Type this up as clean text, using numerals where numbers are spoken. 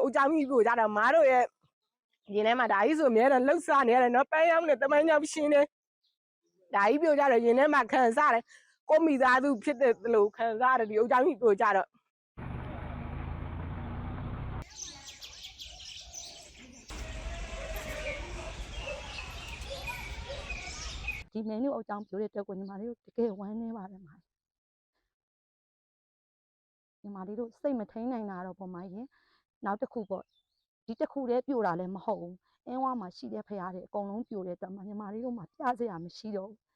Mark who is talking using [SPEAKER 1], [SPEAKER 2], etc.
[SPEAKER 1] ဦးကြောင့်ကြီးကိုကြတော့မားတို့ရဲ့ဒီထဲမှာဒါကြီးဆိုအများနဲ့လှုပ်ရှားနေရတယ်နော်ပန်းရောင်းနဲ့တမန်ကြောင်ရှင်းနေဒါကြီးပြောကြတော့ရင်ထဲမှာခံစားတယ်ကိုမိသားစုဖြစ်တဲ့လို့ခံစားရတယ်ဒီဦးကြောင့်ကြီးကိုကြတော့
[SPEAKER 2] ဒီမင်းတို့အကြောင်းပြောတဲ့အတွက်ကိုညီမလေးတို့တကယ်ဝမ်းနည်းပါတယ်မှာညီမလေးတို့စိတ်မထိန်နိုင်တာတော့ပုံမှန်ရင်နောက်တစ်ခုပေါ့ဒီတစ်ခုတည်းပြိုတာလည်းမဟုတ်ဘူးအင်းဝါမှာရှိတဲ့ဖရားတွေအကုန်လုံးပြိုတဲ့အတွက်မှာညီမလေးတို့မှာပြစရာမရှိတော့ဘူး